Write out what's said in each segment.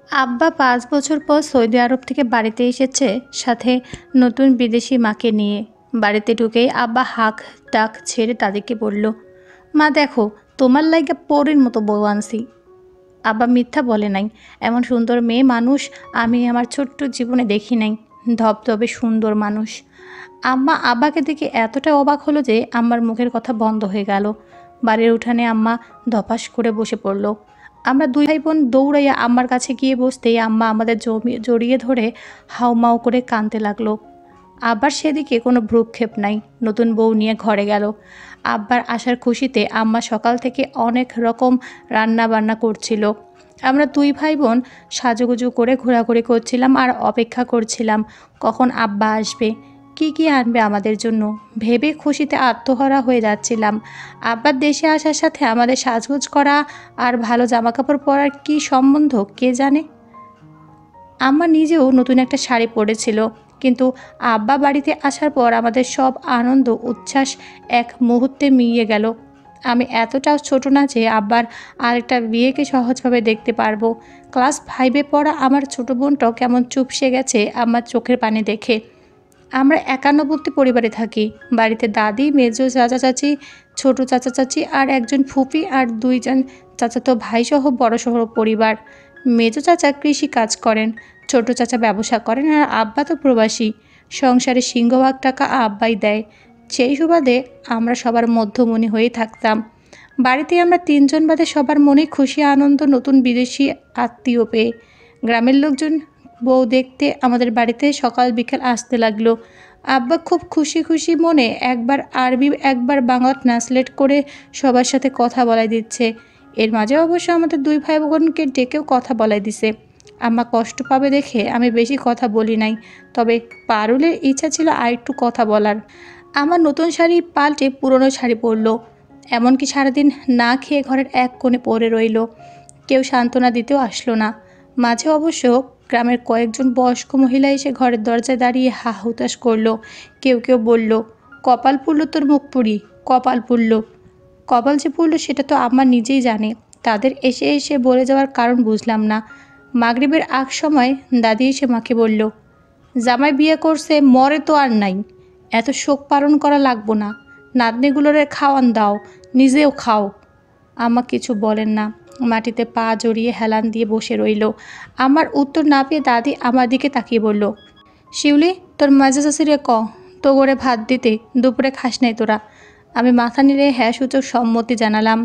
আব্বা ৫ বছর পর সৌদি আরব থেকে বাড়িতে এসেছে, সাথে নতুন বিদেশি মাকে নিয়ে। বাড়িতে ঢুকেই আব্বা হাঁক ডাক ছেড়ে তাদেরকে বলল, মা দেখো, তোমার লাইগা পরীর মতো বউ আনছি। আব্বা মিথ্যা বলে নাই, এমন সুন্দর মেয়ে মানুষ আমি আমার ছোট্ট জীবনে দেখি নাই। ধবধবে সুন্দর মানুষ। আম্মা আব্বাকে দেখে এতটা অবাক হলো যে আম্মার মুখের কথা বন্ধ হয়ে গেল। বাড়ির উঠানে আম্মা ধপাস করে বসে পড়ল। আমরা দুই ভাই বোন দৌড়াইয়া আম্মার কাছে গিয়ে বসতেই আম্মা আমাদের জড়িয়ে ধরে হাউমাউ করে কাঁদতে লাগলো। আব্বার সেদিকে কোনো ভ্রুক্ষেপ নাই, নতুন বউ নিয়ে ঘরে গেল। আব্বার আসার খুশিতে আম্মা সকাল থেকে অনেক রকম রান্না বান্না করছিল। আমরা দুই ভাই বোন সাজুগুজু করে ঘোরাঘুরি করছিলাম আর অপেক্ষা করছিলাম কখন আব্বা আসবে, কি আনবে আমাদের জন্য ভেবে খুশিতে আত্মহারা হয়ে যাচ্ছিলাম। আব্বার দেশে আসার সাথে আমাদের সাজগোজ করা আর ভালো জামাকাপড় পরার কি সম্বন্ধ কে জানে। আম্মা নিজেও নতুন একটা শাড়ি পরেছিল, কিন্তু আব্বা বাড়িতে আসার পর আমাদের সব আনন্দ উচ্ছ্বাস এক মুহূর্তে মিলিয়ে গেল। আমি এতটাও ছোট না যে আব্বার আরেকটা বিয়েকে সহজভাবে দেখতে পারবো। ক্লাস 5-এ পড়া আমার ছোট বোনটাও কেমন চুপসে গেছে আমার চোখের পানি দেখে। আমরা একান্নবর্তী পরিবারে থাকি। বাড়িতে দাদি, মেজো চাচা চাচি, ছোট চাচা চাচি আর একজন ফুপি আর 2জন চাচাতো ভাইসহ বড়সড় পরিবার। মেজো চাচা কৃষি কাজ করেন, ছোট চাচা ব্যবসা করেন আর আব্বা তো প্রবাসী। সংসারে সিংহভাগ টাকা আব্বাই দেয়। সেই সুবাদে আমরা সবার মধ্যমণি হয়ে থাকতাম। বাড়িতে আমরা 3জন বাদে সবার মনে খুশি আনন্দ নতুন বিদেশি আত্মীয় পেয়ে। গ্রামের লোকজন বউ দেখতে আমাদের বাড়িতে সকাল বিকেল আসতে লাগলো। আব্বা খুব খুশি মনে একবার আরবি একবার বাংলা ট্রান্সলেট করে সবার সাথে কথা বলাই দিচ্ছে। এর মাঝে অবশ্য আমাদের দুই ভাই বোনকে ডেকেও কথা বলাই দিছে। আম্মা কষ্ট পাবে দেখে আমি বেশি কথা বলি নাই, তবে পারুলের ইচ্ছা ছিল আরেকটু কথা বলার। আমার নতুন শাড়ি পাল্টে পুরনো শাড়ি পরলো, এমনকি সারাদিন না খেয়ে ঘরের এক কোণে পড়ে রইল। কেউ সান্ত্বনা দিতেও আসলো না। মাঝে অবশ্য গ্রামের কয়েকজন বয়স্ক মহিলা এসে ঘরের দরজায় দাঁড়িয়ে হা হুতাশ করলো। কেউ বলল, কপাল পুড়ল তোর মুখ পুরি, কপাল পুড়ল। কপাল যে পুড়ল সেটা তো আম্মা নিজেই জানে। তাদের এসে বলে যাওয়ার কারণ বুঝলাম না। মাগরিবের আগ সময় দাদি এসে মাকে বলল, জামাই বিয়ে করছে, মরে তো আর নাই, এত শোক পালন করা লাগবো না, নাতনিগুলোরে খাওয়ান দাও, নিজেও খাও। আম্মা কিছু বলেন না, মাটিতে পা জড়িয়ে হেলান দিয়ে বসে রইল। আমার উত্তর না পেয়ে দাদি আমার দিকে তাকিয়ে বলল, শিউলি, তোর মাজা চাষিরে তো করে ভাত দিতে, দুপুরে খাস নাই তোরা। আমি মাথা নেড়ে হ্যাঁ সূচক সম্মতি জানালাম।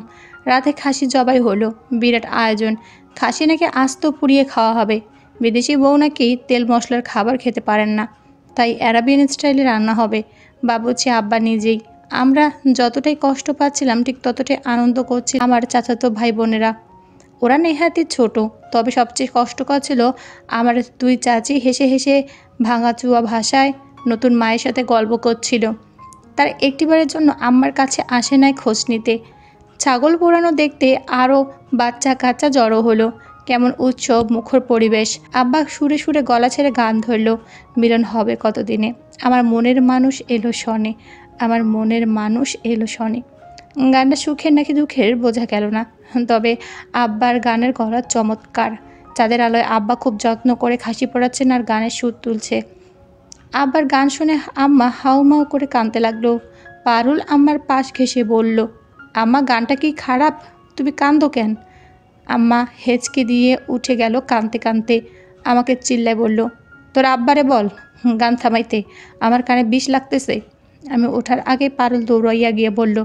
রাতে খাসি জবাই হলো, বিরাট আয়োজন। খাসি নাকি আস্ত পুড়িয়ে খাওয়া হবে। বিদেশি বউ নাকি তেল মশলার খাবার খেতে পারেন না, তাই অ্যারাবিয়ান স্টাইলে রান্না হবে। বাবুচি আব্বা নিজেই। আমরা যতটাই কষ্ট পাচ্ছিলাম ঠিক ততটাই আনন্দ করছি আমার চাচাতো ভাই বোনেরা। ওরা নেহাতি ছোট, তবে সবচেয়ে কষ্টকর ছিল আমার দুই চাচি হেসে ভাঙাচুয়া ভাষায় নতুন মায়ের সাথে গল্প করছিল। তার একটিবারের জন্য আম্মার কাছে আসে নাই খোঁজ নিতে। ছাগল পোড়ানো দেখতে আরও বাচ্চা কাচ্চা জড়ো হলো। কেমন উৎসব মুখর পরিবেশ। আব্বা সুরে গলা ছেড়ে গান ধরল, মিলন হবে কতদিনে, আমার মনের মানুষ এলো শনে, আমার মনের মানুষ এলো শনে। গানটা সুখের নাকি দুঃখের বোঝা গেল না, তবে আব্বার গানের গলা চমৎকার। চাঁদের আলোয় আব্বা খুব যত্ন করে খাসি পোড়াচ্ছেন আর গানের সুর তুলছে। আব্বার গান শুনে আম্মা হাউমাউ করে কাঁদতে লাগলো। পারুল আম্মার পাশ ঘেঁষে বলল, আম্মা গানটা কি খারাপ, তুমি কাঁদো কেন? আম্মা হেঁচকে দিয়ে উঠে গেল কাঁদতে আমাকে চিল্লায় বলল, তোর আব্বারে বল গান থামাইতে, আমার কানে বিষ লাগতেছে। আমি ওঠার আগে পারুল দৌড়াইয়া গিয়ে বলল,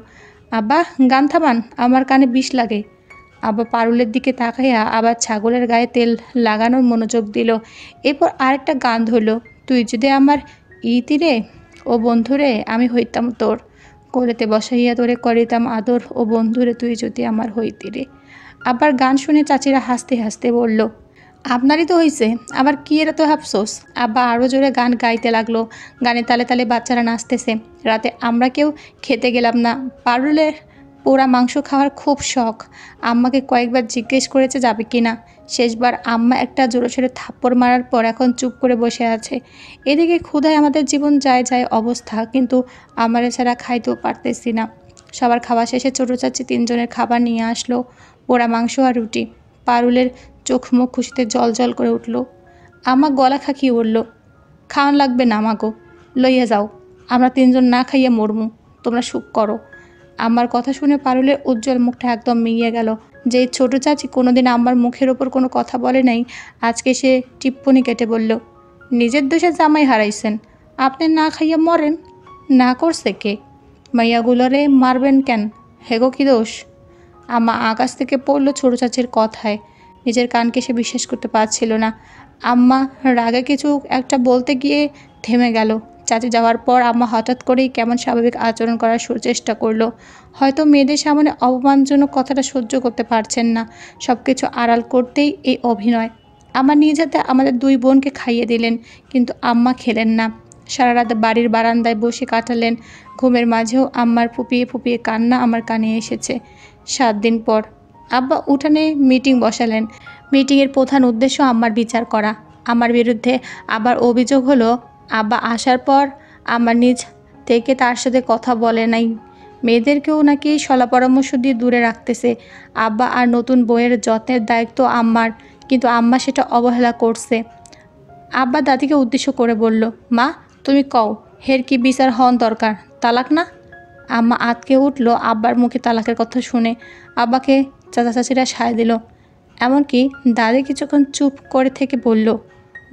আব্বা গান থামান, আমার কানে বিষ লাগে। আব্বা পারুলের দিকে তাকাইয়া আবার ছাগলের গায়ে তেল লাগানোর মনোযোগ দিল। এরপর আরেকটা গান ধরল, তুই যদি আমার তীরে ও বন্ধুরে, আমি হইতাম তোর কোলেতে বসাইয়া তোরে করিতাম আদর, ও বন্ধুরে তুই যদি আমার হইতিরে। আবার গান শুনে চাচিরা হাসতে বলল, আপনারই তো হইছে, আবার কি এরা তো আফসোস। আব্বা আরও জোরে গান গাইতে লাগলো। গানে তালে বাচ্চারা নাচতেছে। রাতে আমরা কেউ খেতে গেলাম না। পারুলের পোড়া মাংস খাওয়ার খুব শখ। আম্মাকে কয়েকবার জিজ্ঞেস করেছে যাবে কি না। শেষবার আম্মা একটা জোরে থাপ্পড় মারার পর এখন চুপ করে বসে আছে। এদিকে ক্ষুধায় আমাদের জীবন যায় অবস্থা, কিন্তু আমার ছাড়া খাইতেও পারতেছি না। সবার খাওয়া শেষে ছোটো চাচি 3জনের খাবার নিয়ে আসলো, পোড়া মাংস আর রুটি। পারুলের চোখ মুখ খুশিতে জল জল করে উঠল। আম্মা গলা খাকিয়ে উঠল, খাওয়ান লাগবে না আমাগো, লইয়া যাও, আমরা তিনজন না খাইয়া মরমু, তোমরা সুখ করো। আমার কথা শুনে পারুলের উজ্জ্বল মুখটা একদম মিইয়ে গেল। যেই ছোট চাচি কোনোদিন আমার মুখের ওপর কোনো কথা বলে নাই, আজকে সে টিপ্পনি কেটে বলল, নিজের দোষে জামাই হারাইছেন, আপনি না খাইয়া মরেন? না করছে কে? মাইয়াগুলোরে মারবেন কেন? হেগো কি দোষ? আম্মা আকাশ থেকে পড়ল ছোট চাচির কথায়। নিজের কানকে সে বিশ্বাস করতে পারছিল না। আম্মা রাগে কিছু একটা বলতে গিয়ে থেমে গেল। চাচি যাওয়ার পর আম্মা হঠাৎ করেই কেমন স্বাভাবিক আচরণ করার চেষ্টা করলো। হয়তো মেয়েদের সামনে অপমানজনক কথাটা সহ্য করতে পারছেন না। সব কিছু আড়াল করতেই এই অভিনয়। আম্মা নিজ হাতে আমাদের দুই বোনকে খাইয়ে দিলেন, কিন্তু আম্মা খেলেন না। সারা রাত বাড়ির বারান্দায় বসে কাটালেন। ঘুমের মাঝেও আম্মার ফুপিয়ে ফুপিয়ে কান্না আমার কানে এসেছে। 7 দিন পর আব্বা উঠানে মিটিং বসালেন। মিটিংয়ের প্রধান উদ্দেশ্য আম্মার বিচার করা। আমার বিরুদ্ধে আবার অভিযোগ হলো, আব্বা আসার পর আমার নিজ থেকে তার সাথে কথা বলে নাই, মেয়েদেরকেও নাকি সলা পরামর্শ দিয়ে দূরে রাখতেছে। আব্বা আর নতুন বইয়ের যত্নের দায়িত্ব আম্মার, কিন্তু আম্মা সেটা অবহেলা করছে। আব্বা দাদিকে উদ্দেশ্য করে বলল, মা তুমি কও, হের কি বিচার হন দরকার, তালাক না? আম্মা আতকে উঠল আব্বার মুখে তালাকের কথা শুনে। আব্বাকে চাচা চাচিরা সায় দিল। এমনকি দাদি কিছুক্ষণ চুপ করে থেকে বলল,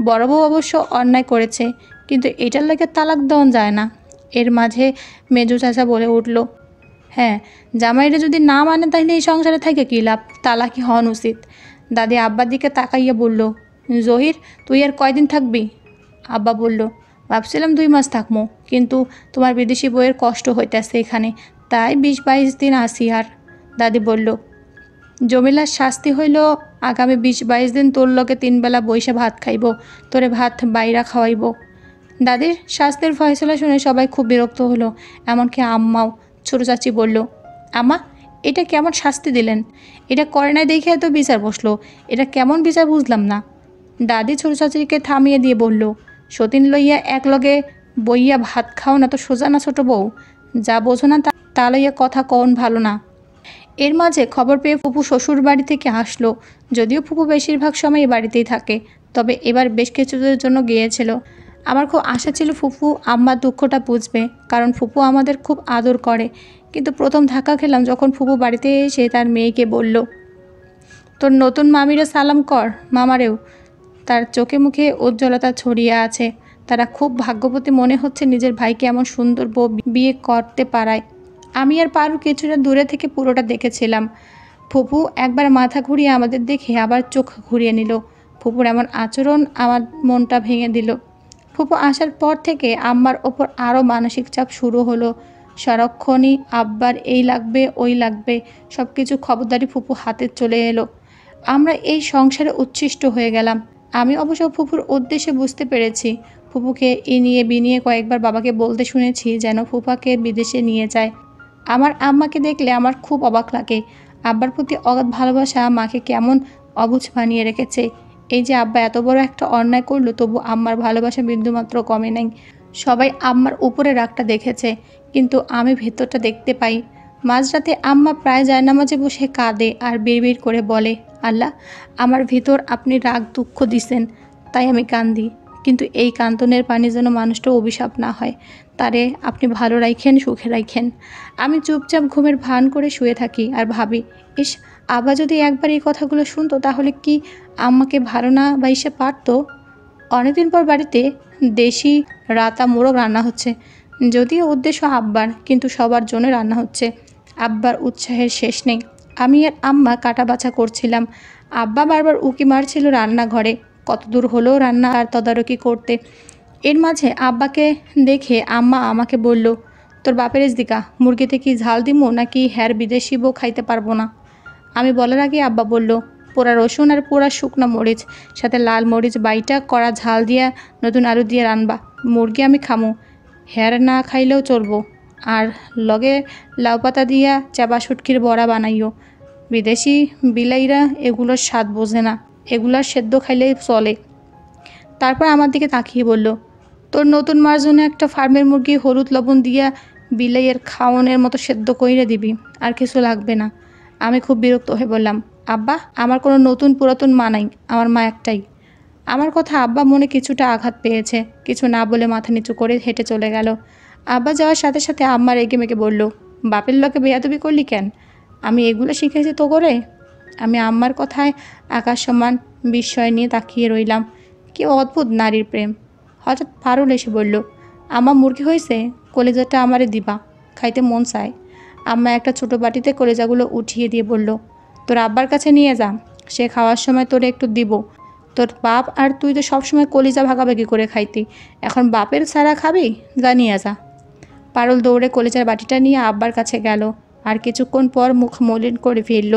বড় বউ অবশ্য অন্যায় করেছে, কিন্তু এটার লাগে তালাক দেওয়া যায় না। এর মাঝে মেজো চাচা বলে উঠল, হ্যাঁ, জামাইরা যদি না মানে তাহলে এই সংসারে থেকে কী লাভ, তালাকই হন উচিত। দাদি আব্বার দিকে তাকাইয়া বলল, জহির তুই আর কয়দিন থাকবি? আব্বা বলল, ভাবছিলাম 2 মাস থাকবো, কিন্তু তোমার বিদেশি বইয়ের কষ্ট হইতেছে এখানে, তাই 20-22 দিন আসি আর। দাদি বলল, জমিলার শাস্তি হইল আগামী 20-22 দিন তোর লগে 3 বেলা বইসা ভাত খাইব, তোরে ভাত বাইরা খাওয়াইব। দাদির শাস্তির ফয়সলা শুনে সবাই খুব বিরক্ত হলো, এমনকি আম্মাও। ছোট চাচি বলল, আম্মা এটা কেমন শাস্তি দিলেন? এটা করে নাই দেখে এত বিচার বসলো, এটা কেমন বিচার বুঝলাম না। দাদি ছোট চাচিকে থামিয়ে দিয়ে বলল, সতীন লইয়া এক লগে বইয়া ভাত খাও না তো সোজা না ছোট বউ? যা বোঝো না তা লইয়া কথা কন ভালো না। এর মাঝে খবর পেয়ে ফুপু শ্বশুর বাড়ি থেকে আসলো। যদিও ফুপু বেশিরভাগ সময় এই বাড়িতেই থাকে, তবে এবার বেশ কিছুদিনের জন্য গিয়েছিল। আমার খুব আশা ছিল ফুপু আম্মার দুঃখটা বুঝবে, কারণ ফুপু আমাদের খুব আদর করে। কিন্তু প্রথম ধাক্কা খেলাম যখন ফুপু বাড়িতে এসে তার মেয়েকে বলল, তোর নতুন মামিরে সালাম কর, মামারেও। তার চোখে মুখে উজ্জ্বলতা ছড়িয়ে আছে। তারা খুব ভাগ্যবতী মনে হচ্ছে নিজের ভাইকে এমন সুন্দর বউ বিয়ে করতে পারায়। আমি আর পারু কিছুটা দূরে থেকে পুরোটা দেখেছিলাম। ফুপু একবার মাথা ঘুরিয়ে আমাদের দেখে আবার চোখ ঘুরিয়ে নিল। ফুপুর এমন আচরণ আমার মনটা ভেঙে দিল। ফুপু আসার পর থেকে আম্মার ওপর আরও মানসিক চাপ শুরু হলো। সারাক্ষণই আব্বার এই লাগবে ওই লাগবে, সব কিছু খবরদারি ফুপু হাতে চলে এলো। আমরা এই সংসারে উচ্ছিষ্ট হয়ে গেলাম। আমি অবশ্য ফুপুর উদ্দেশ্যে বুঝতে পেরেছি। ফুপুকে নিয়ে বিনিয়ে কয়েকবার বাবাকে বলতে শুনেছি যেন ফুপাকে বিদেশে নিয়ে যায়। আমার আম্মাকে দেখলে আমার খুব অবাক লাগে। আব্বার প্রতি অগাধ ভালোবাসা মাকে কেমন অবুঝ বানিয়ে রেখেছে। এই যে আব্বা এত বড় একটা অন্যায় করলো, তবু আম্মার ভালোবাসা বিন্দুমাত্র কমে নাই। সবাই আম্মার উপরে রাগটা দেখেছে, কিন্তু আমি ভেতরটা দেখতে পাই। মাঝরাতে আম্মা প্রায় জায়নামাজে বসে কাঁদে আর বিড়বিড় করে বলে, আল্লাহ, আমার ভিতর আপনি রাগ দুঃখ দিছেন, তাই আমি কান্দি। কিন্তু এই কান্তনের পানি যেন মানুষটা অভিশাপ না হয়, তারে আপনি ভালো রাখেন, সুখে রাখেন। আমি চুপচাপ ঘুমের ভান করে শুয়ে থাকি আর ভাবি, ইস, আব্বা যদি একবার এই কথাগুলো শুনতো তাহলে কি আম্মাকে ভালো না বাইসে পারতো। অনেকদিন পর বাড়িতে দেশি রাতা মোরগ রান্না হচ্ছে। যদিও উদ্দেশ্য আব্বার, কিন্তু সবার জন্য রান্না হচ্ছে। আব্বার উৎসাহের শেষ নেই। আমি আর আম্মা কাটা বাছা করছিলাম। আব্বা বারবার উকি মারছিল রান্নাঘরে, কতদূর হলো রান্না আর তদারকি করতে। এর মাঝে আব্বাকে দেখে আম্মা আমাকে বলল, তোর বাপের দিকা মুরগিতে কি ঝাল দিমু নাকি হ্যার বিদেশি বউ খাইতে পারবো না? আমি বলার আগে আব্বা বলল, পোড়া রসুন আর পোড়া শুকনো মরিচ, সাথে লাল মরিচ বাইটা করা ঝাল দিয়া নতুন আলু দিয়ে রানবা। মুরগি আমি খামু, হ্যার না খাইলেও চলবো। আর লগে লাউ পাতা দিয়া চাবা শুটকির বড়া বানাইও। বিদেশি বিলাইরা এগুলোর স্বাদ বোঝে না, এগুলার সেদ্ধ খাইলেই চলে। তারপর আমার দিকে তাকিয়ে বলল, তোর নতুন মার জন্য একটা ফার্মের মুরগি হলুদ লবণ দিয়া বিলাইয়ের খাওয়ানোর মতো সেদ্ধ কইরে দিবি, আর কিছু লাগবে না। আমি খুব বিরক্ত হয়ে বললাম, আব্বা, আমার কোনো নতুন পুরাতন মা নাই, আমার মা একটাই। আমার কথা আব্বা মনে কিছুটা আঘাত পেয়েছে, কিছু না বলে মাথা নিচু করে হেঁটে চলে গেল। আব্বা যাওয়ার সাথে সাথে আম্মা রেগে মেগে বলল, বাপের লোকে বেয়াদবি করলি কেন? আমি এগুলো শিখেছি তো করে? আমি আম্মার কথায় আকাশ সমান বিস্ময় নিয়ে তাকিয়ে রইলাম। কি অদ্ভুত নারীর প্রেম। হঠাৎ পারুল এসে বলল, আম্মা মুরগি হয়েছে, কলেজাটা আমারে দিবা, খাইতে মন চায়। আম্মা একটা ছোটো বাটিতে কলেজাগুলো উঠিয়ে দিয়ে বলল, তোর আব্বার কাছে নিয়ে যা, সে খাওয়ার সময় তোরে একটু দিব। তোর বাপ আর তুই তো সবসময় কলিজা ভাগাভাগি করে খাইতি, এখন বাপের ছাড়া খাবি? যা নিয়ে যা। পারুল দৌড়ে কলেজার বাটিটা নিয়ে আব্বার কাছে গেল, আর কিছুক্ষণ পর মুখ মলিন করে ফিরল।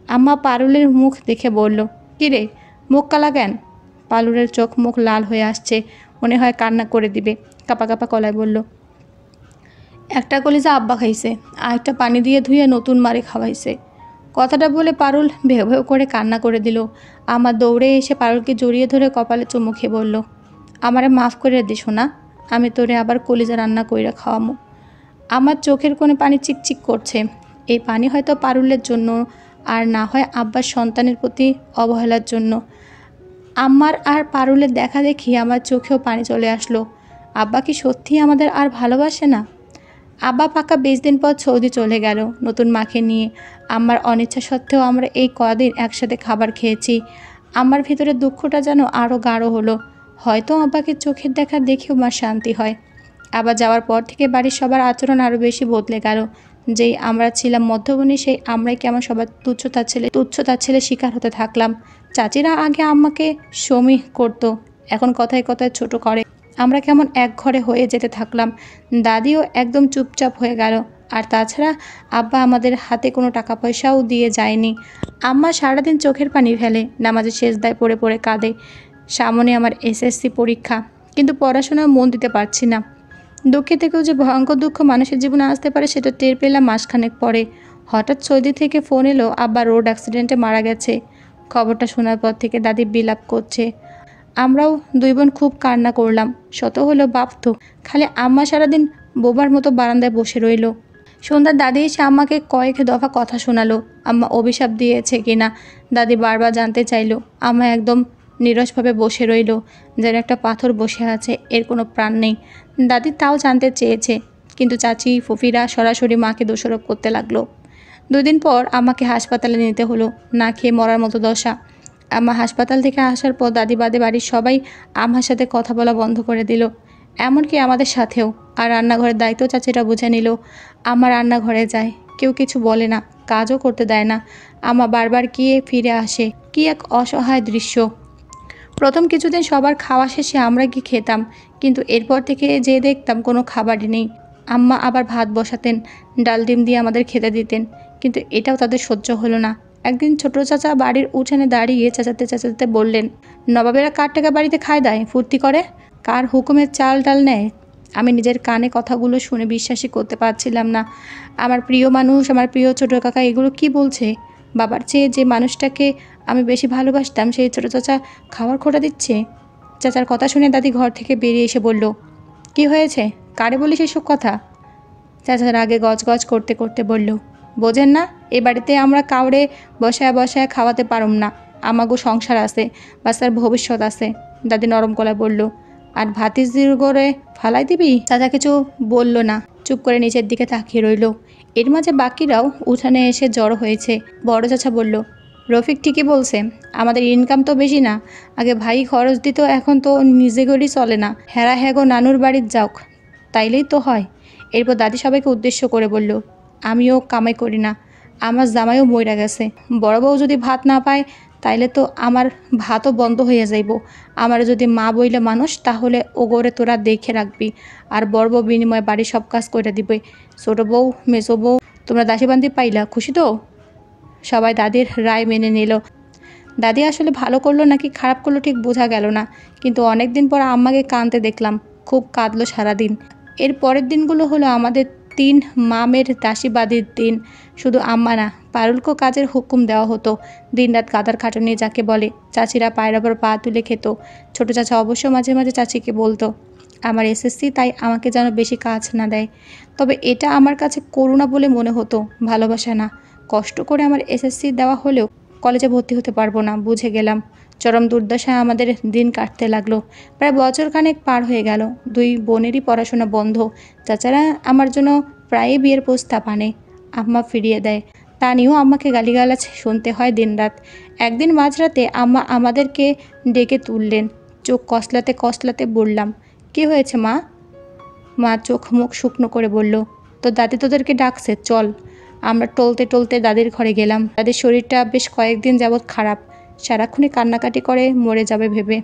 আম্মা পারুলের মুখ দেখে বলল, কিরে, মুখ কালা কেন? পারুলের চোখ মুখ লাল হয়ে আসছে, মনে হয় কান্না করে দিবে। কাপা কাপা গলায় বলল, একটা কলিজা আব্বা খাইছে, আর একটা পানি দিয়ে ধুয়ে নতুন মারে খাওয়াইছে। কথাটা বলে পারুল ভেউ ভেউ করে কান্না করে দিল। আমার দৌড়ে এসে পারুলকে জড়িয়ে ধরে কপালে চুমু খেয়ে বলল, আমারে মাফ করে দিস না, আমি তোরে আবার কলিজা রান্না কইরা খাওয়ামো। আমার চোখের কোণে পানি চিকচিক করছে। এই পানি হয়তো পারুলের জন্য, আর না হয় আব্বার সন্তানের প্রতি অবহেলার জন্য। আম্মার আর পারুলের দেখা দেখি আমার চোখেও পানি চলে আসলো। আব্বা কি সত্যিই আমাদের আর ভালোবাসে না? আব্বা পাকা 20 দিন পর সৌদি চলে গেল নতুন মাকে নিয়ে। আমার অনিচ্ছা সত্ত্বেও আমরা এই কদিন একসাথে খাবার খেয়েছি। আমার ভিতরে দুঃখটা যেন আরও গাঢ় হলো। হয়তো আব্বাকে চোখের দেখা দেখেও মার শান্তি হয়। আবার যাওয়ার পর থেকে বাড়ির সবার আচরণ আরও বেশি বদলে গেল। যেই আমরা ছিলাম মধ্যমণি, সেই আমরাই কেমন সবার তুচ্ছ তাচ্ছিল্যের শিকার হতে থাকলাম। চাচিরা আগে আম্মাকে সমীহ করতো, এখন কথায় কথায় ছোট করে। আমরা কেমন এক ঘরে হয়ে যেতে থাকলাম। দাদিও একদম চুপচাপ হয়ে গেল। আর তাছাড়া আব্বা আমাদের হাতে কোনো টাকা পয়সাও দিয়ে যায়নি। আম্মা সারাদিন চোখের পানি ফেলে, নামাজের সেজদায় পড়ে পড়ে কাঁদে। সামনে আমার এসএসসি পরীক্ষা, কিন্তু পড়াশোনায় মন দিতে পারছি না। দুঃখে থেকেও যে ভয়ঙ্কর দুঃখ মানুষের জীবনে আসতে পারে সেটা টের পেলাম মাসখানেক পরে। হঠাৎ সৌদি থেকে ফোন এলো আব্বা রোড অ্যাক্সিডেন্টে মারা গেছে। খবরটা শোনার পর থেকে দাদি বিলাপ করছে। আমরাও দুই বোন খুব কান্না করলাম। শত হলো বাপ তো, খালি আম্মা সারাদিন বোবার মতো বারান্দায় বসে রইল। সন্ধ্যার দাদি এসে আম্মাকে কয়েক দফা কথা শোনালো, আম্মা অভিশাপ দিয়েছে কিনা। দাদি বারবার জানতে চাইলো। আম্মা একদম নীরসভাবে বসে রইল, যেন একটা পাথর বসে আছে, এর কোনো প্রাণ নেই। দাদি তাও জানতে চেয়েছে, কিন্তু চাচি ফুফিরা সরাসরি মাকে দোষারোপ করতে লাগলো। 2 দিন পর আমাকে হাসপাতালে নিতে হলো, না খেয়ে মরার মতো দশা। আম্মা হাসপাতাল থেকে আসার পর দাদি বাদে বাড়ির সবাই আমার সাথে কথা বলা বন্ধ করে দিল, এমনকি আমাদের সাথেও। আর রান্নাঘরের দায়িত্ব চাচিরা বুঝে নিল। আম্মা রান্নাঘরে যায়, কেউ কিছু বলে না, কাজও করতে দেয় না। আম্মা বারবার গিয়ে ফিরে আসে, কি এক অসহায় দৃশ্য। প্রথম কিছুদিন সবার খাওয়া শেষে আমরা গিয়ে খেতাম, কিন্তু এরপর থেকে যে দেখতাম কোনো খাবারই নেই। আম্মা আবার ভাত বসাতেন, ডাল ডিম দিয়ে আমাদের খেতে দিতেন, কিন্তু এটাও তাদের সহ্য হলো না। একদিন ছোট চাচা বাড়ির উঠানে দাঁড়িয়ে চেঁচাতে চেঁচাতে বললেন, নবাবেরা কার টাকা বাড়িতে খায় দায় ফুর্তি করে, কার হুকুমের চাল ডাল নেয়? আমি নিজের কানে কথাগুলো শুনে বিশ্বাসই করতে পারছিলাম না। আমার প্রিয় মানুষ, আমার প্রিয় ছোটো কাকা এগুলো কি বলছে? বাবার চেয়ে যে মানুষটাকে আমি বেশি ভালোবাসতাম সেই ছোটো চাচা খাবার খোটা দিচ্ছে। চাচার কথা শুনে দাদি ঘর থেকে বেরিয়ে এসে বলল, কি হয়েছে, কারে বলিস এসব কথা? চাচার আগে গজগজ করতে করতে বলল, বোঝেন না, এ বাড়িতে আমরা কাউরে বসায় বসায় খাওয়াতে পারুম না। আমাগো সংসার আছে, বাচ্চার ভবিষ্যৎ আছে। দাদি নরম গলায় বলল, আর ভাতিজির গড়ে ফালাই দিবি? চাচা কিছু বলল না, চুপ করে নিচের দিকে তাকিয়ে রইল। এর মাঝে বাকিরাও উঠানে এসে জড়ো হয়েছে। বড় চাচা বলল, রফিক ঠিকই বলছে, আমাদের ইনকাম তো বেশি না, আগে ভাই খরচ দিত, এখন তো নিজে করেই চলে না। হেরা হ্যাগো নানুর বাড়ির যাওক, তাইলেই তো হয়। এরপর দাদি সবাইকে উদ্দেশ্য করে বলল, আমিও কামাই করি না, আমার জামাইও মইরা গেছে। বড় বউ যদি ভাত না পায় তাইলে তো আমার ভাতও বন্ধ হয়ে যাইব। আমার যদি মা বইলে মানুষ, তাহলে ওগরে তোরা দেখে রাখবি, আর বড় বউ বিনিময়ে বাড়ির সব কাজ করে দিবে। ছোট বউ মেজো বউ তোমরা দাসীবান্দি পাইলা, খুশি তো? সবাই দাদির রায় মেনে নিল। দাদি আসলে ভালো করলো নাকি খারাপ করলো ঠিক বোঝা গেল না, কিন্তু অনেক দিন পর আম্মাকে কাঁদতে দেখলাম। খুব কাঁদলো সারাদিন। এর পরের দিনগুলো হলো আমাদের 3 মামের দাসীবাদীর দিন। শুধু আম্মা না, পারুলকেও কাজের হুকুম দেওয়া হতো। দিনরাত কাদার খাটুনি যাকে বলে। চাচিরা পায়ের ওপর পা তুলে খেত। ছোট চাচা অবশ্য মাঝে মাঝে চাচিকে বলতো, আমার এসএসসি, তাই আমাকে যেন বেশি কাজ না দেয়। তবে এটা আমার কাছে করুণা বলে মনে হতো, ভালোবাসা না। কষ্ট করে আমার এসএসসি দেওয়া হলেও কলেজে ভর্তি হতে পারবো না, বুঝে গেলাম। চরম দুর্দশায় আমাদের দিন কাটতে লাগলো। প্রায় বছরখানেক পার হয়ে গেল, দুই বোনেরই পড়াশোনা বন্ধ। চাচারা আমার জন্য প্রায়ই বিয়ের প্রস্তাব আনে, আম্মা ফিরিয়ে দেয়। তা নিয়েও আম্মাকে গালিগালাজ শুনতে হয় দিনরাত। একদিন মাঝরাতে আম্মা আমাদেরকে ডেকে তুললেন। চোখ কসলাতে কসলাতে বললাম, কী হয়েছে মা? মা চোখ মুখ শুকনো করে বলল, তোর দাদি তোদেরকে ডাকছে, চল। আমরা টলতে টলতে দাদির ঘরে গেলাম। দাদির শরীরটা বেশ কয়েকদিন যাবৎ খারাপ, সারাক্ষণই কান্নাকাটি করে মরে যাবে ভেবে।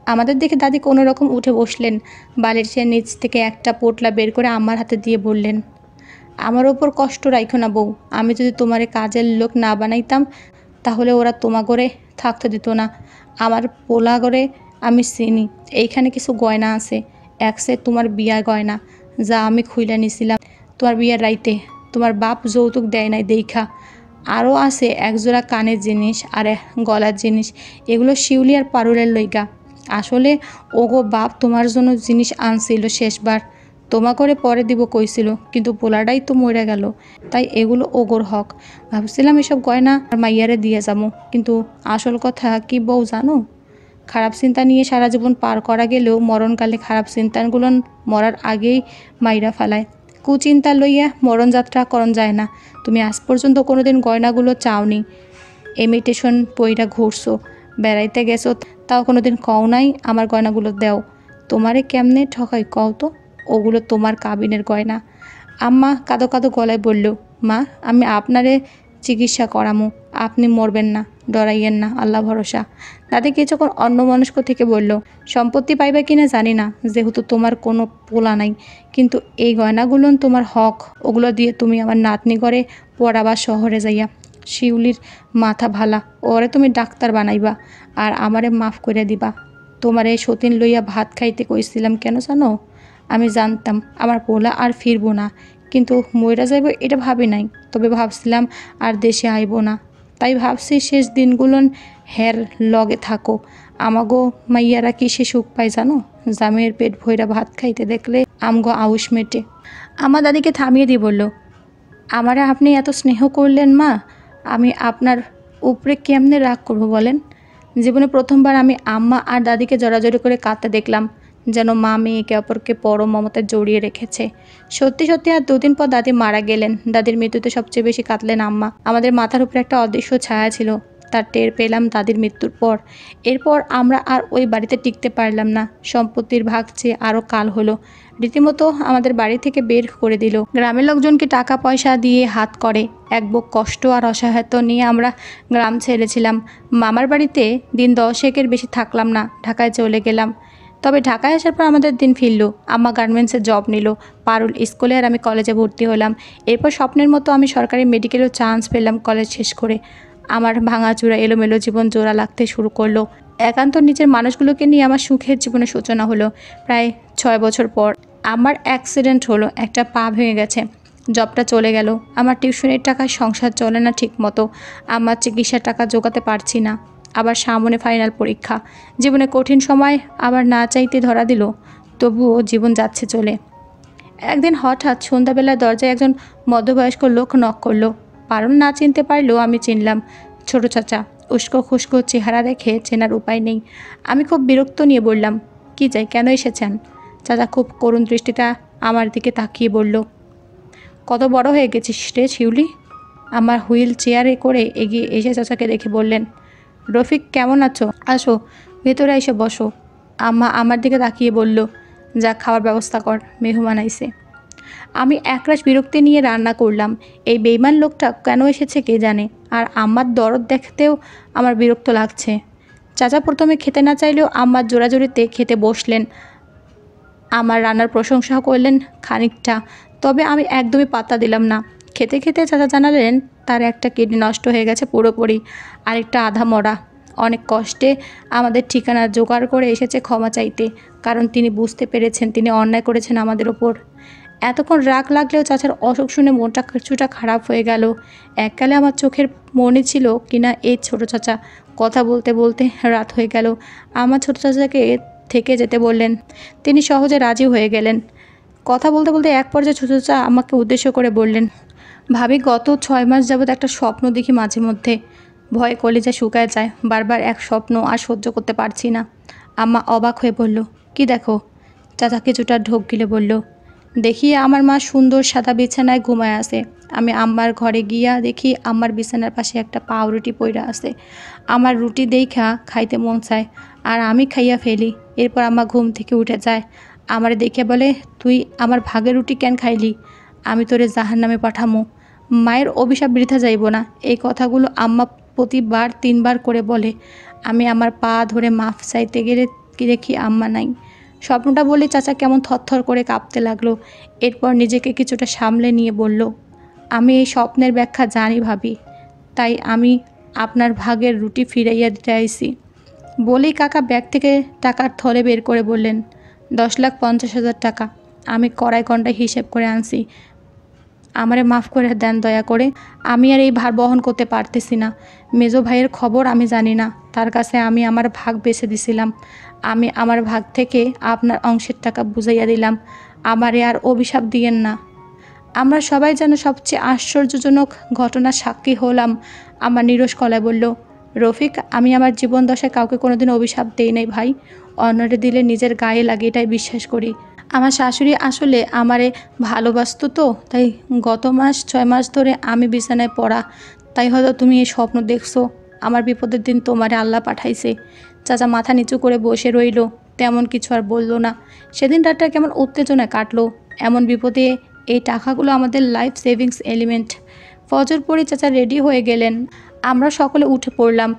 আমাদের দেখে দাদি কোনো রকম উঠে বসলেন। বালির সে নিচ থেকে একটা পোটলা বের করে আমার হাতে দিয়ে বললেন, আমার ওপর কষ্ট রাইখো না বউ। আমি যদি তোমারে কাজের লোক না বানাইতাম তাহলে ওরা তোমা ঘরে থাকতে দিত না। আমার পোলা ঘরে আমি চিনি, এইখানে কিছু গয়না আছে। এক সেট তোমার বিয়া গয়না, যা আমি খুইলা নিছিলাম তোমার বিয়ার রাইতে। তোমার বাপ যৌতুক দেয় নাই দেইখা। আরও আছে একজোড়া কানের জিনিস আর গলার জিনিস। এগুলো শিউলি আর পারুলের লইগা। আসলে ওগো বাপ তোমার জন্য জিনিস আনছিল শেষবার, তোমা করে পরে দিব কইছিল, কিন্তু পোলাটাই তো মরে গেল, তাই এগুলো ওগোর হক। ভাবছিলাম এসব গয়না আর মাইয়ারে দিয়ে যাবো, কিন্তু আসল কথা কি বউ জানো? খারাপ চিন্তা নিয়ে সারা জীবন পার করা গেলেও মরণকালে খারাপ চিন্তাগুলো মরার আগেই মাইরা ফেলায়। কুচিন্তা লইয়া মরণযাত্রা করণ যায় না। তুমি আজ পর্যন্ত কোনোদিন গয়নাগুলো চাওনি, ইমিটেশন পইরা ঘুরছো, বেড়াইতে গেছো, তাও কোনোদিন কও নাই আমার গয়নাগুলো দেও। তোমারে কেমনে ঠকাই কও তো? ওগুলো তোমার কাবিনের গয়না। আম্মা কাঁদো কাঁদো গলায় বলল, মা আমি আপনারে চিকিৎসা করামু, আপনি মরবেন না, ডরাইয়েন না, আল্লাহ ভরসা। দাদি কিছুক্ষণ অন্যমনস্ক থেকে বলল, সম্পত্তি পাইবে কিনা জানি না, যেহেতু তোমার কোনো পোলা নাই, কিন্তু এই গয়নাগুলো তোমার হক। ওগুলো দিয়ে তুমি আমার নাতনি ঘরে পড়াবা শহরে যাইয়া। শিউলির মাথা ভালা, ওরে তুমি ডাক্তার বানাইবা আর আমারে মাফ করে দিবা। তোমার এই সতীন লইয়া ভাত খাইতে কইছিলাম কেন জানো? আমি জানতাম আমার পোলা আর ফিরবো না, কিন্তু মইরা যাইব এটা ভাবি নাই। তবে ভাবছিলাম আর দেশে আইব না, তাই ভাবছি শেষ দিনগুলোন হের লগে থাকো। আমাগো মাইয়ারা কি সে সুখ পায় জানো? জামের পেট ভইরা ভাত খাইতে দেখলে আমগো আউশ মেটে। আমার দাদিকে থামিয়ে দিয়ে বলল, আমারে আপনি এত স্নেহ করলেন মা, আমি আপনার উপরে কেমনে রাগ করব বলেন? জীবনে প্রথমবার আমি আম্মা আর দাদিকে জড়াজড়ি করে কাঁদতে দেখলাম, যেন মা মেয়ে একে অপরকে পরম মমতায় জড়িয়ে রেখেছে। সত্যি সত্যি আর দুদিন পর দাদি মারা গেলেন। দাদির মৃত্যুতে সবচেয়ে বেশি কাঁদলেন আম্মা। আমাদের মাথার উপরে একটা অদৃশ্য ছায়া ছিল, তার টের পেলাম দাদির মৃত্যুর পর। এরপর আমরা আর ওই বাড়িতে টিকতে পারলাম না। সম্পত্তির ভাগ চেয়ে আরও কাল হলো, রীতিমতো আমাদের বাড়ি থেকে বের করে দিল। গ্রামের লোকজনকে টাকা পয়সা দিয়ে হাত করে। এক বুক কষ্ট আর অসহায়ত্ব নিয়ে আমরা গ্রাম ছেড়েছিলাম। মামার বাড়িতে দিন 10 বেশি থাকলাম না, ঢাকায় চলে গেলাম। তবে ঢাকায় আসার পর আমাদের দিন ফিরল। আম্মা গার্মেন্টসে জব নিল, পারুল স্কুলে আর আমি কলেজে ভর্তি হলাম। এরপর স্বপ্নের মতো আমি সরকারি মেডিকেলেও চান্স পেলাম কলেজ শেষ করে। আমার ভাঙাচোরা এলোমেলো জীবন জোড়া লাগতে শুরু করলো। একান্ত নিজের মানুষগুলোকে নিয়ে আমার সুখের জীবনের সূচনা হলো প্রায় 6 বছর পর। আমার অ্যাক্সিডেন্ট হলো, একটা পা ভেঙে গেছে, জবটা চলে গেল। আমার টিউশনের টাকায় সংসার চলে না ঠিক মতো, আমার চিকিৎসার টাকা জোগাতে পারছি না। আবার সামনে ফাইনাল পরীক্ষা। জীবনে কঠিন সময় আবার না চাইতে ধরা দিল, তবুও জীবন যাচ্ছে চলে। একদিন হঠাৎ সন্ধ্যাবেলায় দরজায় একজন মধ্যবয়স্ক লোক নক করলো। পারুল না চিনতে পারলেও আমি চিনলাম, ছোট চাচা। উস্কো খুস্কো চেহারা দেখে চেনার উপায় নেই। আমি খুব বিরক্ত নিয়ে বললাম, কি চাই, কেন এসেছেন? চাচা খুব করুণ দৃষ্টিটা আমার দিকে তাকিয়ে বলল, কত বড় হয়ে গেছিস রে শিউলি? আমার হুইল চেয়ারে করে এগিয়ে এসে চাচাকে দেখে বললেন, রফিক কেমন আছো? আসো ভেতরে এসে বসো। আম্মা আমার দিকে তাকিয়ে বলল, যা খাওয়ার ব্যবস্থা কর, মেহমান আইছে। আমি একরাশ বিরক্তি নিয়ে রান্না করলাম। এই বেইমান লোকটা কেন এসেছে কে জানে, আর আম্মার দরদ দেখতেও আমার বিরক্ত লাগছে। চাচা প্রথমে খেতে না চাইলেও আম্মার জোরাজোরিতে খেতে বসলেন। আমার রান্নার প্রশংসা করলেন খানিকটা, তবে আমি একদমই পাত্তা দিলাম না। খেতে খেতে চাচা জানালেন তার একটা কিডনি নষ্ট হয়ে গেছে পুরোপুরি, আরেকটা আধা মরা। অনেক কষ্টে আমাদের ঠিকানা জোগাড় করে এসেছে ক্ষমা চাইতে, কারণ তিনি বুঝতে পেরেছেন তিনি অন্যায় করেছেন আমাদের ওপর। এতক্ষণ রাগ লাগলেও চাচার অসুখ শুনে মনটা কিছুটা খারাপ হয়ে গেল। এককালে আমার চোখের মনে ছিল কিনা এই ছোট চাচা। কথা বলতে বলতে রাত হয়ে গেল। আমার ছোট চাচাকে থেকে যেতে বললেন, তিনি সহজে রাজি হয়ে গেলেন। কথা বলতে বলতে এক পর্যায়ে ছোট চাচা আমাকে উদ্দেশ্য করে বললেন, ভাবি গত 6 মাস যাবৎ একটা স্বপ্ন দেখি মাঝে মধ্যে। ভয়ে কলিজা শুকায় যায়। বারবার এক স্বপ্ন আর সহ্য করতে পারছি না। আম্মা অবাক হয়ে বলল, কি দেখো? চাচা কিছুটা ঢোক গিলে বলল, দেখি আমার মা সুন্দর সাদা বিছানায় ঘুমায় আছে। আমি আম্মার ঘরে গিয়া দেখি আম্মার বিছানার পাশে একটা পাউরুটি পইরা আছে। আমার রুটি দেইখা খাইতে মন চায়, আর আমি খাইয়া ফেলি। এরপর আম্মা ঘুম থেকে উঠে যায়, আমারে দেখে বলে, তুই আমার ভাগের রুটি কেন খাইলি? আমি তোরে জাহান্নামে পাঠামো। মায়ের অভিশাপ বৃথা যাইব না। এই কথাগুলো আম্মা প্রতিবার 3বার করে বলে। আমি আমার পা ধরে মাফ চাইতে গেলে দেখি আম্মা নাই। স্বপ্নটা বলে চাচা কেমন থরথর করে কাঁপতে লাগলো। এরপর নিজেকে কিছুটা সামলে নিয়ে বলল, আমি এই স্বপ্নের ব্যাখ্যা জানি ভাবি, তাই আমি আপনার ভাগের রুটি ফিরাইয়া দিতে আইছি। বলেই কাকা ব্যাগ থেকে টাকার থলে বের করে বললেন, 10,50,000 টাকা। আমি কড়াই কণ্টায় হিসেব করে আনছি। আমারে মাফ করে দেন দয়া করে। আমি আর এই ভার বহন করতে পারতেছি না। মেজো ভাইয়ের খবর আমি জানি না, তার কাছে আমি আমার ভাগ বেছে দিছিলাম। আমি আমার ভাগ থেকে আপনার অংশের টাকা বুঝাইয়া দিলাম। আমারে আর অভিশাপ দিয়েন না। আমরা সবাই যেন সবচেয়ে আশ্চর্যজনক ঘটনার সাক্ষী হলাম। আমার নিরস গলায় বলল, রফিক, আমি আমার জীবন দশায় কাউকে কোনোদিন অভিশাপ দেই নাই ভাই। অন্যরে দিলে নিজের গায়ে লাগে, এটাই বিশ্বাস করি। আমার শাশুড়ি আসলে আমারে ভালোবাসতো তো, তাই গত 6 মাস ধরে আমি বিছানায় পড়া। তাই হয়তো তুমি এই স্বপ্ন দেখছো। আমার বিপদের দিন তোমারে আল্লাহ পাঠাইছে। চাচা মাথা নিচু করে বসে রইল, তেমন কিছু আর বলল না। সেদিন রাতটা কেমন উত্তেজনায় কাটলো। এমন বিপদে এই টাকাগুলো আমাদের লাইফ সেভিংস এলিমেন্ট। ফজর পরে চাচা রেডি হয়ে গেলেন। আমরা সকলে উঠে পড়লাম।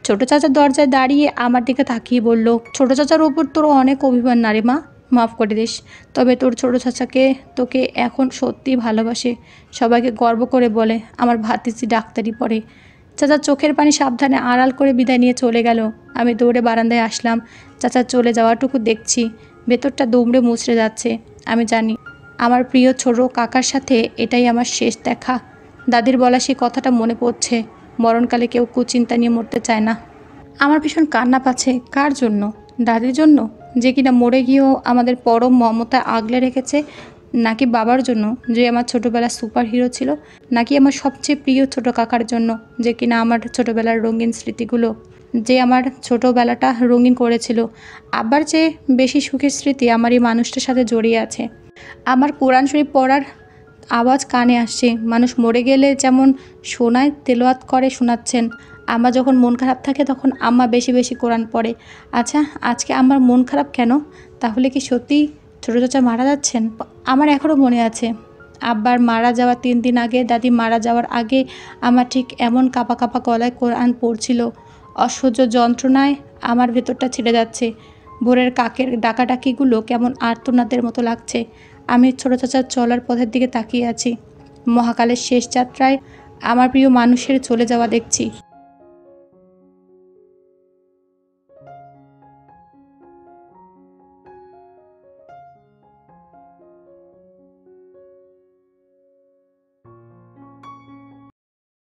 ছোট চাচা দরজায় দাঁড়িয়ে আমার দিকে তাকিয়ে বলল, ছোট চাচার ওপর তোর অনেক অভিমান না রে মা, মাফ করে দিস। তবে তোর ছোট চাচাকে তোকে এখন সত্যিই ভালোবাসে। সবাইকে গর্ব করে বলে আমার ভাতিজি ডাক্তারি পড়ে। চাচা চোখের পানি সাবধানে আড়াল করে বিদায় নিয়ে চলে গেল। আমি দৌড়ে বারান্দায় আসলাম। চাচা চলে যাওয়াটুকু দেখছি। ভেতরটা দুমড়ে মুচড়ে যাচ্ছে। আমি জানি আমার প্রিয় ছোট কাকার সাথে এটাই আমার শেষ দেখা। দাদির বলা সেই কথাটা মনে পড়ছে। মরণকালে কেউ কুচিন্তা নিয়ে মরতে চায় না। আমার ভীষণ কান্না পাচ্ছে। কার জন্য? দাদির জন্য, যে কিনা মরে গিয়েও আমাদের পরম মমতা আগলে রেখেছে? নাকি বাবার জন্য, যে আমার ছোটোবেলার সুপার হিরো ছিল? নাকি আমার সবচেয়ে প্রিয় ছোট কাকার জন্য, যে কিনা আমার ছোটোবেলার রঙিন স্মৃতিগুলো, যে আমার ছোটোবেলাটা রঙিন করেছিল? আবার যে বেশি সুখের স্মৃতি আমার এই মানুষটার সাথে জড়িয়ে আছে। আমার কোরআন শরীফ পড়ার আওয়াজ কানে আসছে। মানুষ মরে গেলে যেমন শোনায় তেলাওয়াত করে শোনাচ্ছেন। আমার যখন মন খারাপ থাকে তখন আম্মা বেশি বেশি কোরআন পড়ে। আচ্ছা, আজকে আমার মন খারাপ কেন? তাহলে কি সত্যিই ছোটো চাচা মারা যাচ্ছেন? আমার এখনও মনে আছে, আব্বার মারা যাওয়ার 3 দিন আগে, দাদি মারা যাওয়ার আগে আমার ঠিক এমন কাঁপা কাঁপা গলায় কোরআন পড়ছিল। অসহ্য যন্ত্রণায় আমার ভেতরটা ছিঁড়ে যাচ্ছে। ভোরের কাকের ডাকাডাকিগুলো কেমন আর্তনাদের মতো লাগছে। আমি ছোটো চাচার চলার পথের দিকে তাকিয়ে আছি। মহাকালের শেষ যাত্রায় আমার প্রিয় মানুষের চলে যাওয়া দেখছি।